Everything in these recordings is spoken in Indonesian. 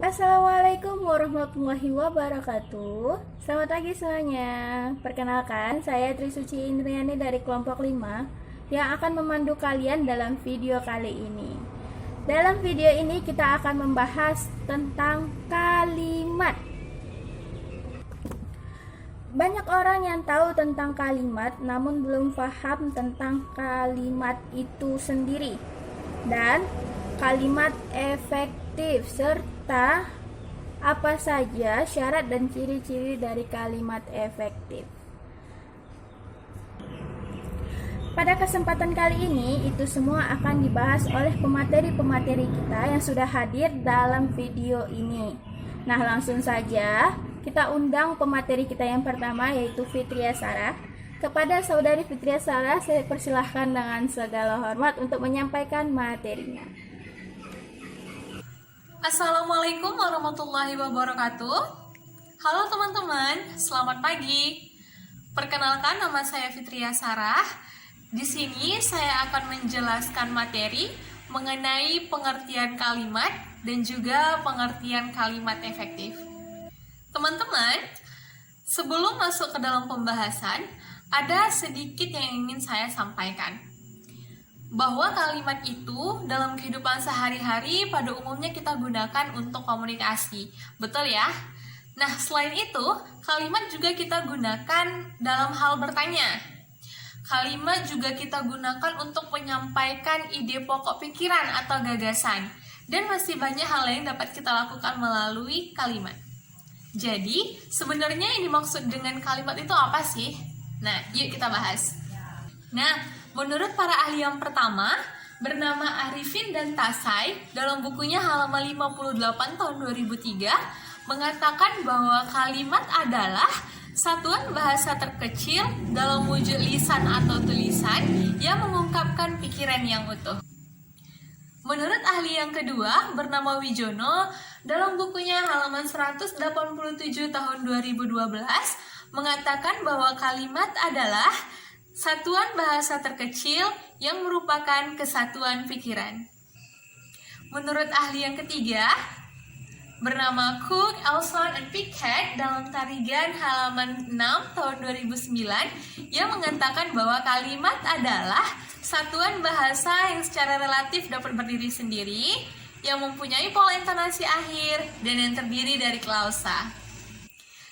Assalamualaikum warahmatullahi wabarakatuh. Selamat pagi semuanya. Perkenalkan, saya Trisuci Indriani dari kelompok 5 yang akan memandu kalian dalam video kali ini. Dalam video ini kita akan membahas tentang kalimat. Banyak orang yang tahu tentang kalimat namun belum paham tentang kalimat itu sendiri dan kalimat efektif serta apa saja syarat dan ciri-ciri dari kalimat efektif. Pada kesempatan kali ini, itu semua akan dibahas oleh pemateri-pemateri kita yang sudah hadir dalam video ini. Nah, langsung saja kita undang pemateri kita yang pertama, yaitu Fitria Sarah. Kepada saudari Fitria Sarah, saya persilahkan dengan segala hormat untuk menyampaikan materinya. Assalamualaikum warahmatullahi wabarakatuh. Halo teman-teman, selamat pagi. Perkenalkan, nama saya Fitria Sarah. Di sini saya akan menjelaskan materi mengenai pengertian kalimat dan juga pengertian kalimat efektif. Teman-teman, sebelum masuk ke dalam pembahasan, ada sedikit yang ingin saya sampaikan. Bahwa kalimat itu dalam kehidupan sehari-hari pada umumnya kita gunakan untuk komunikasi. Betul ya? Nah, selain itu, kalimat juga kita gunakan dalam hal bertanya. Kalimat juga kita gunakan untuk menyampaikan ide pokok pikiran atau gagasan. Dan masih banyak hal lain dapat kita lakukan melalui kalimat. Jadi, sebenarnya yang dimaksud dengan kalimat itu apa sih? Nah, yuk kita bahas. Nah, menurut para ahli yang pertama, bernama Arifin dan Tasai, dalam bukunya halaman 58 tahun 2003, mengatakan bahwa kalimat adalah satuan bahasa terkecil dalam wujud lisan atau tulisan yang mengungkapkan pikiran yang utuh. Menurut ahli yang kedua, bernama Wijono, dalam bukunya halaman 187 tahun 2012, mengatakan bahwa kalimat adalah satuan bahasa terkecil yang merupakan kesatuan pikiran. Menurut ahli yang ketiga, bernama Cook, Elson, and Pickett, dalam tarigan halaman 6 tahun 2009, yang mengatakan bahwa kalimat adalah satuan bahasa yang secara relatif dapat berdiri sendiri, yang mempunyai pola intonasi akhir, dan yang terdiri dari klausa.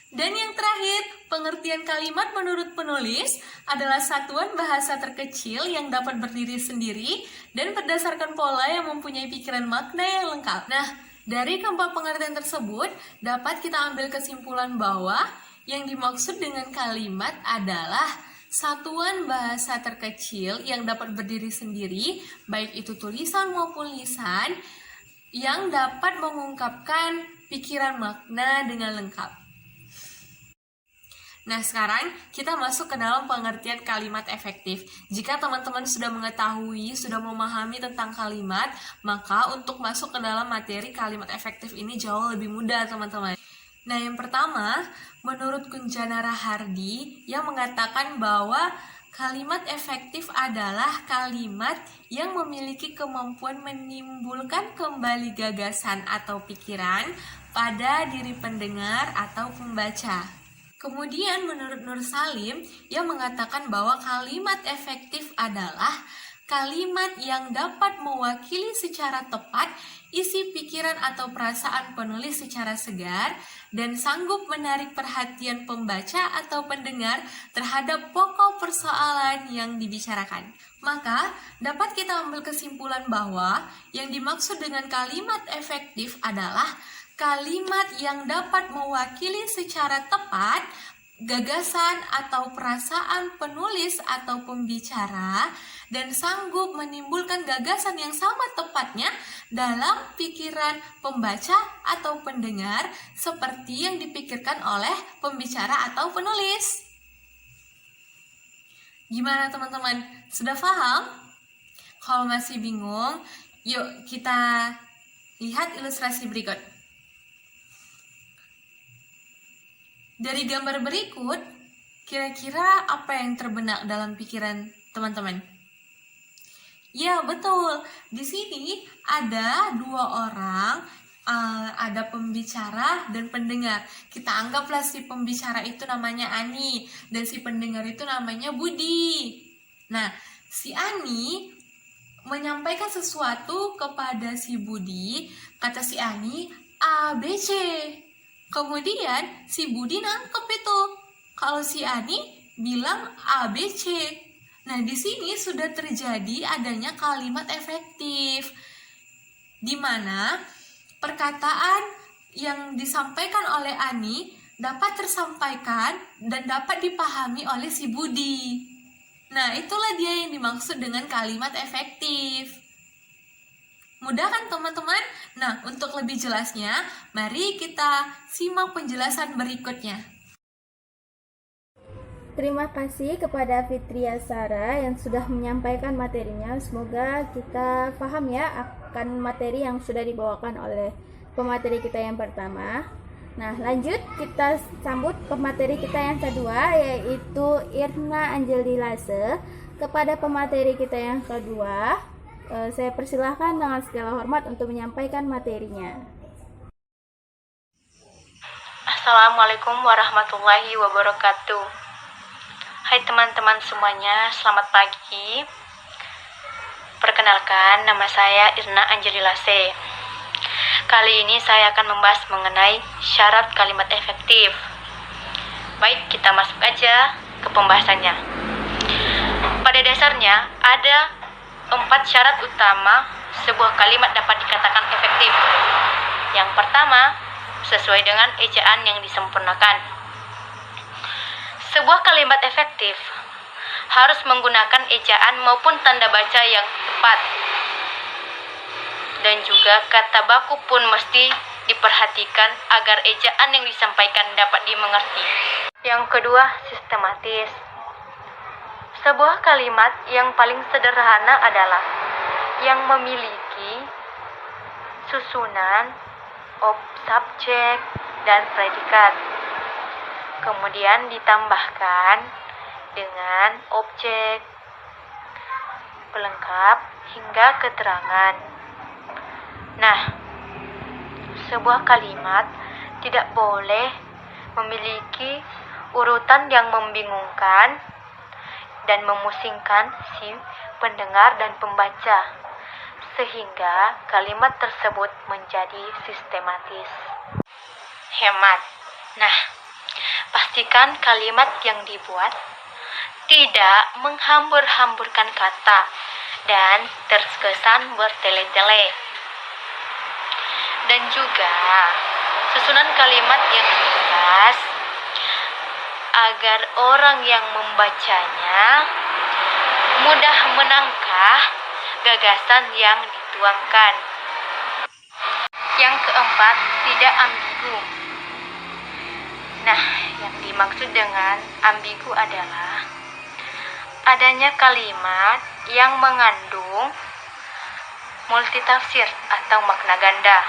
Dan yang terakhir, pengertian kalimat menurut penulis adalah satuan bahasa terkecil yang dapat berdiri sendiri dan berdasarkan pola yang mempunyai pikiran makna yang lengkap. Nah, dari keempat pengertian tersebut, dapat kita ambil kesimpulan bahwa yang dimaksud dengan kalimat adalah satuan bahasa terkecil yang dapat berdiri sendiri, baik itu tulisan maupun lisan, yang dapat mengungkapkan pikiran makna dengan lengkap. Nah, sekarang kita masuk ke dalam pengertian kalimat efektif. Jika teman-teman sudah mengetahui, sudah memahami tentang kalimat, maka untuk masuk ke dalam materi kalimat efektif ini jauh lebih mudah, teman-teman. Nah, yang pertama, menurut Kunjana Rahardi yang mengatakan bahwa kalimat efektif adalah kalimat yang memiliki kemampuan menimbulkan kembali gagasan atau pikiran pada diri pendengar atau pembaca. Kemudian menurut Nur Salim yang mengatakan bahwa kalimat efektif adalah kalimat yang dapat mewakili secara tepat isi pikiran atau perasaan penulis secara segar dan sanggup menarik perhatian pembaca atau pendengar terhadap pokok persoalan yang dibicarakan. Maka dapat kita ambil kesimpulan bahwa yang dimaksud dengan kalimat efektif adalah kalimat yang dapat mewakili secara tepat gagasan atau perasaan penulis atau pembicara dan sanggup menimbulkan gagasan yang sama tepatnya dalam pikiran pembaca atau pendengar seperti yang dipikirkan oleh pembicara atau penulis. Gimana teman-teman? Sudah paham? Kalau masih bingung, yuk kita lihat ilustrasi berikut. Dari gambar berikut, kira-kira apa yang terbenak dalam pikiran teman-teman? Ya, betul. Di sini ada dua orang ada pembicara dan pendengar. Kita anggaplah si pembicara itu namanya Ani dan si pendengar itu namanya Budi. Nah, si Ani menyampaikan sesuatu kepada si Budi, kata si Ani A, B, C. Kemudian si Budi nangkep itu kalau si Ani bilang A, B, C. Nah, di sini sudah terjadi adanya kalimat efektif, di mana perkataan yang disampaikan oleh Ani dapat tersampaikan dan dapat dipahami oleh si Budi. Nah, itulah dia yang dimaksud dengan kalimat efektif. Mudah kan teman-teman? Nah, untuk lebih jelasnya, mari kita simak penjelasan berikutnya. Terima kasih kepada Fitria Sara yang sudah menyampaikan materinya. Semoga kita paham ya akan materi yang sudah dibawakan oleh pemateri kita yang pertama. Nah, lanjut kita sambut pemateri kita yang kedua, yaitu Irna Anjeli Lase. Kepada pemateri kita yang kedua, saya persilahkan dengan segala hormat untuk menyampaikan materinya. Assalamualaikum warahmatullahi wabarakatuh. Hai teman-teman semuanya, selamat pagi. Perkenalkan, nama saya Irna Anjeli Lase. Kali ini saya akan membahas mengenai syarat kalimat efektif. Baik, kita masuk aja ke pembahasannya. Pada dasarnya, ada 4 syarat utama sebuah kalimat dapat dikatakan efektif. Yang pertama, sesuai dengan ejaan yang disempurnakan. Sebuah kalimat efektif harus menggunakan ejaan maupun tanda baca yang tepat. Dan juga kata baku pun mesti diperhatikan agar ejaan yang disampaikan dapat dimengerti. Yang kedua, sistematis. Sebuah kalimat yang paling sederhana adalah yang memiliki susunan subjek dan predikat. Kemudian ditambahkan dengan objek, pelengkap, hingga keterangan. Nah, sebuah kalimat tidak boleh memiliki urutan yang membingungkan dan memusingkan si pendengar dan pembaca, sehingga kalimat tersebut menjadi sistematis. Hemat. Nah, pastikan kalimat yang dibuat tidak menghambur-hamburkan kata dan terkesan bertele-tele. Dan juga susunan kalimat yang jelas agar orang yang membacanya mudah menangkap gagasan yang dituangkan. Yang keempat, tidak ambigu. Nah, yang dimaksud dengan ambigu adalah adanya kalimat yang mengandung multitafsir atau makna ganda.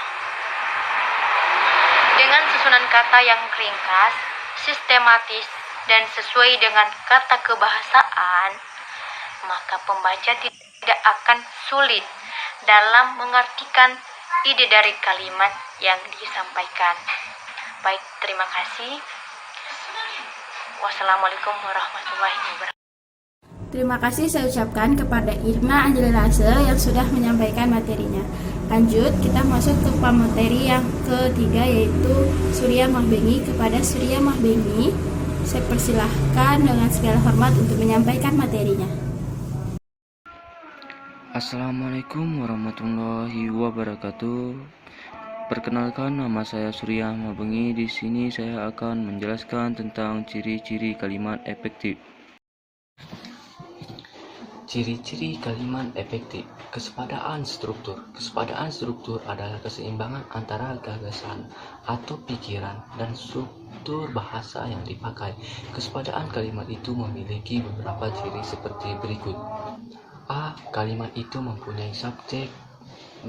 Dengan susunan kata yang ringkas, sistematis, dan sesuai dengan kata kebahasaan, maka pembaca tidak akan sulit dalam mengartikan ide dari kalimat yang disampaikan. Baik, terima kasih. Wassalamualaikum warahmatullahi wabarakatuh. Terima kasih saya ucapkan kepada Irna Anjeli Lase yang sudah menyampaikan materinya. Lanjut, kita masuk ke pemateri yang ketiga, yaitu Surya Mahbengi. Kepada Surya Mahbengi, saya persilahkan dengan segala hormat untuk menyampaikan materinya. Assalamualaikum warahmatullahi wabarakatuh. Perkenalkan, nama saya Surya Mahbengi. Di sini saya akan menjelaskan tentang ciri-ciri kalimat efektif. Ciri-ciri kalimat efektif. Kesepadaan struktur. Kesepadaan struktur adalah keseimbangan antara gagasan atau pikiran dan struktur bahasa yang dipakai. Kesepadaan kalimat itu memiliki beberapa ciri seperti berikut. A. Kalimat itu mempunyai subjek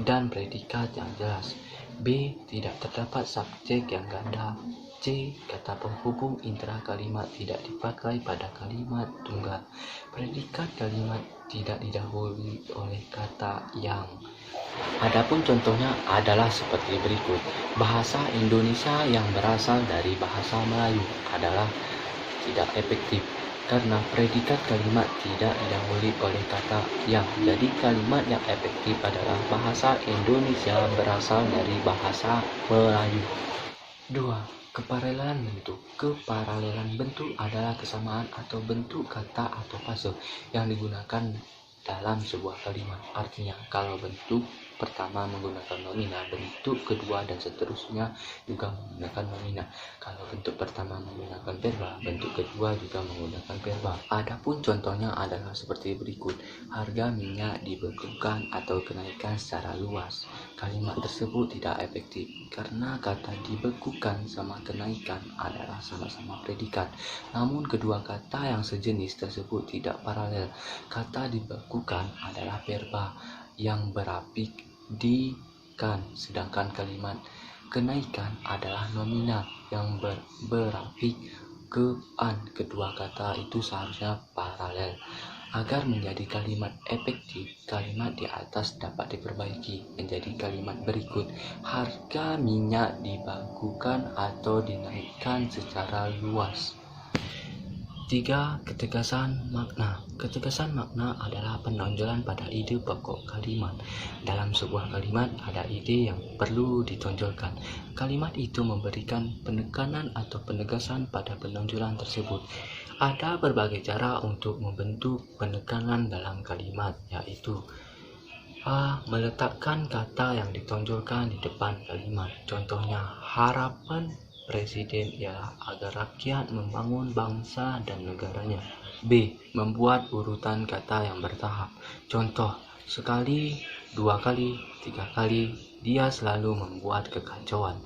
dan predikat yang jelas. B. Tidak terdapat subjek yang ganda. C. Kata penghubung intra kalimat tidak dipakai pada kalimat tunggal. Predikat kalimat tidak didahului oleh kata yang. Adapun contohnya adalah seperti berikut. Bahasa Indonesia yang berasal dari bahasa Melayu adalah tidak efektif karena predikat kalimat tidak didahului oleh kata yang. Jadi kalimat yang efektif adalah bahasa Indonesia berasal dari bahasa Melayu. 2. Keparalelan bentuk. Keparalelan bentuk adalah kesamaan atau bentuk kata atau frase yang digunakan dalam sebuah kalimat. Artinya, kalau bentuk pertama menggunakan nomina, bentuk kedua dan seterusnya juga menggunakan nomina. Kalau bentuk pertama menggunakan verba, bentuk kedua juga menggunakan verba. Adapun contohnya adalah seperti berikut. Harga minyak dibekukan atau kenaikan secara luas. Kalimat tersebut tidak efektif karena kata dibekukan sama kenaikan adalah sama-sama predikat. Namun kedua kata yang sejenis tersebut tidak paralel. Kata dibekukan adalah verba yang berapik di-kan, sedangkan kalimat kenaikan adalah nomina yang berapik ke-an. Kedua kata itu seharusnya paralel. Agar menjadi kalimat efektif, kalimat di atas dapat diperbaiki menjadi kalimat berikut. Harga minyak dibekukan atau dinaikkan secara luas. 3. Ketegasan makna. Ketegasan makna adalah penonjolan pada ide pokok kalimat. Dalam sebuah kalimat ada ide yang perlu ditonjolkan. Kalimat itu memberikan penekanan atau penegasan pada penonjolan tersebut. Ada berbagai cara untuk membentuk penekanan dalam kalimat, yaitu A. Meletakkan kata yang ditonjolkan di depan kalimat. Contohnya, harapan Presiden ialah agar rakyat membangun bangsa dan negaranya. B. Membuat urutan kata yang bertahap. Contoh, sekali, dua kali, tiga kali, dia selalu membuat kekacauan.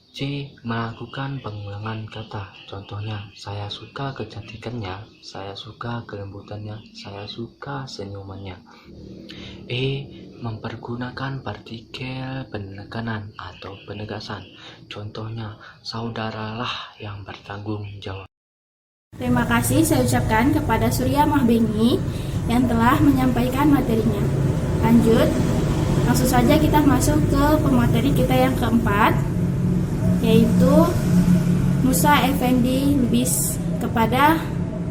C. Melakukan pengulangan kata. Contohnya, saya suka kecantikannya, saya suka kelembutannya, saya suka senyumannya. E. Mempergunakan partikel penekanan atau penegasan. Contohnya, saudaralah yang bertanggung jawab. Terima kasih saya ucapkan kepada Surya Mahbengi yang telah menyampaikan materinya. Lanjut, langsung saja kita masuk ke pemateri kita yang keempat, yaitu Musa Effendi Lubis. Kepada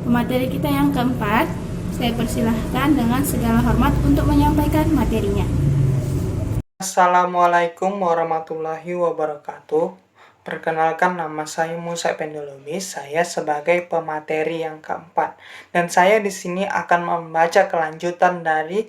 pemateri kita yang keempat, saya persilahkan dengan segala hormat untuk menyampaikan materinya. Assalamualaikum warahmatullahi wabarakatuh. Perkenalkan, nama saya Musa Effendi Lubis. Saya sebagai pemateri yang keempat, dan saya di sini akan membaca kelanjutan dari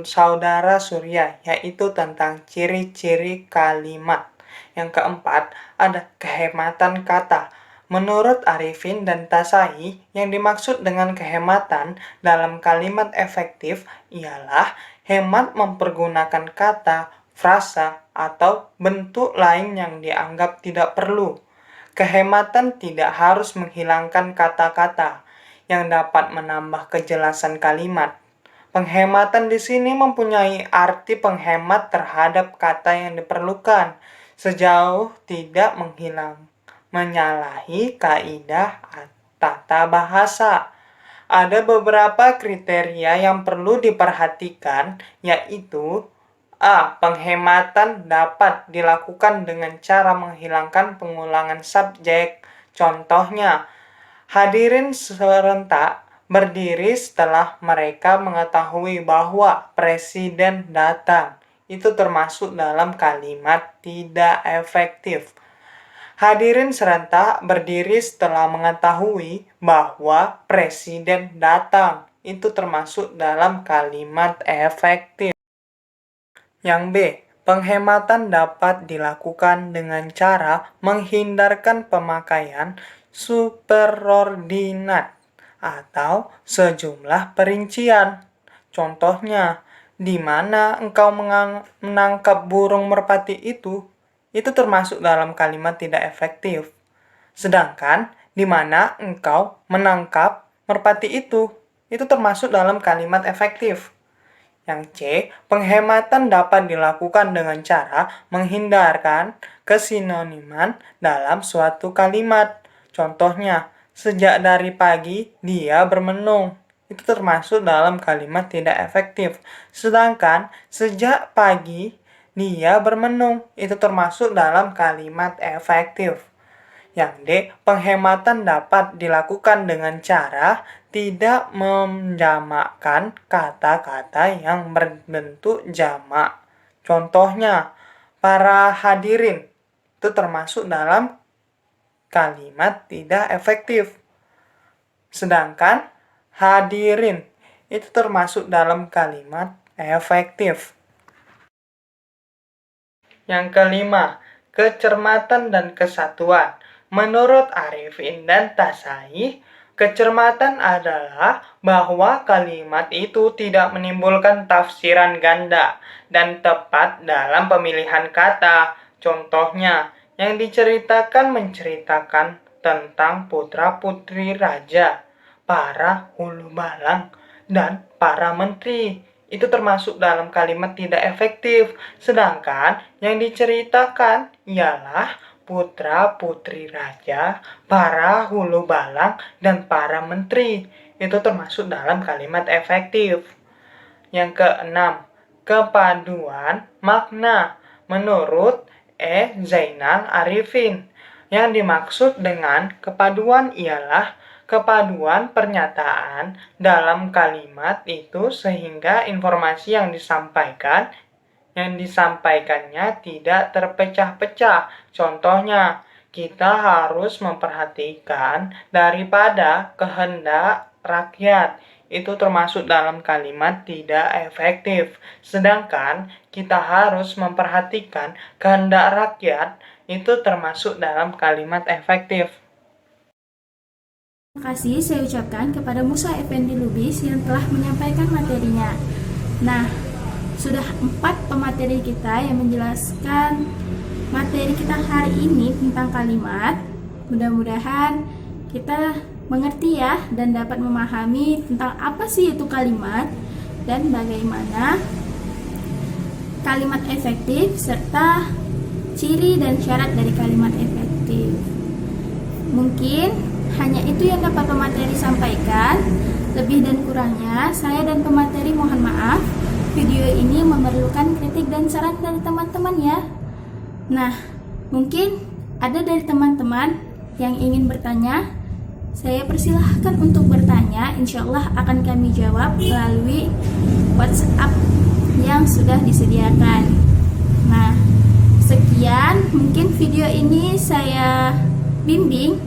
saudara Surya, yaitu tentang ciri-ciri kalimat. Yang keempat ada kehematan kata. Menurut Arifin dan Tasai, yang dimaksud dengan kehematan dalam kalimat efektif ialah hemat mempergunakan kata, frasa, atau bentuk lain yang dianggap tidak perlu. Kehematan tidak harus menghilangkan kata-kata yang dapat menambah kejelasan kalimat. Penghematan di sini mempunyai arti penghemat terhadap kata yang diperlukan, sejauh tidak menyalahi kaidah tata bahasa. Ada beberapa kriteria yang perlu diperhatikan, yaitu A. Penghematan dapat dilakukan dengan cara menghilangkan pengulangan subjek. Contohnya, hadirin serentak berdiri setelah mereka mengetahui bahwa presiden datang. Itu termasuk dalam kalimat tidak efektif. Hadirin serentak berdiri setelah mengetahui bahwa presiden datang. Itu termasuk dalam kalimat efektif. Yang B. Penghematan dapat dilakukan dengan cara menghindarkan pemakaian superordinat atau sejumlah perincian. Contohnya, di mana engkau menangkap burung merpati itu termasuk dalam kalimat tidak efektif. Sedangkan di mana engkau menangkap merpati itu termasuk dalam kalimat efektif. Yang C, penghematan dapat dilakukan dengan cara menghindarkan kesinoniman dalam suatu kalimat. Contohnya, sejak dari pagi dia bermenung. Itu termasuk dalam kalimat tidak efektif. Sedangkan sejak pagi dia bermenung. Itu termasuk dalam kalimat efektif. Yang D, penghematan dapat dilakukan dengan cara tidak menjamakkan kata-kata yang berbentuk jamak. Contohnya, para hadirin itu termasuk dalam kalimat tidak efektif. Sedangkan hadirin itu termasuk dalam kalimat efektif. Yang kelima, kecermatan dan kesatuan. Menurut Arifin dan Tasai, kecermatan adalah bahwa kalimat itu tidak menimbulkan tafsiran ganda dan tepat dalam pemilihan kata. Contohnya, yang diceritakan menceritakan tentang putra-putri raja, para hulu balang, dan para menteri. Itu termasuk dalam kalimat tidak efektif. Sedangkan yang diceritakan ialah putra-putri raja, para hulu balang, dan para menteri. Itu termasuk dalam kalimat efektif. Yang keenam, kepaduan makna. Menurut Zainal Arifin, yang dimaksud dengan kepaduan ialah kepaduan pernyataan dalam kalimat itu sehingga informasi yang disampaikannya tidak terpecah-pecah. Contohnya, kita harus memperhatikan daripada kehendak rakyat. Itu termasuk dalam kalimat tidak efektif. Sedangkan kita harus memperhatikan kehendak rakyat itu termasuk dalam kalimat efektif. Terima kasih saya ucapkan kepada Musa Effendi Lubis yang telah menyampaikan materinya. Nah, sudah 4 pemateri kita yang menjelaskan materi kita hari ini tentang kalimat. Mudah-mudahan kita mengerti ya dan dapat memahami tentang apa sih itu kalimat dan bagaimana kalimat efektif serta ciri dan syarat dari kalimat efektif. Mungkin hanya itu yang dapat pemateri sampaikan. Lebih dan kurangnya saya dan pemateri mohon maaf. Video ini memerlukan kritik dan saran dari teman-teman ya. Nah, mungkin ada dari teman-teman yang ingin bertanya. Saya persilahkan untuk bertanya. Insya Allah akan kami jawab melalui WhatsApp yang sudah disediakan. Nah, sekian mungkin video ini saya bimbing.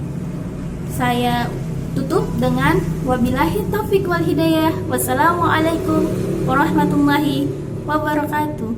Saya tutup dengan wabillahi taufiq wal hidayah. Wassalamualaikum warahmatullahi wabarakatuh.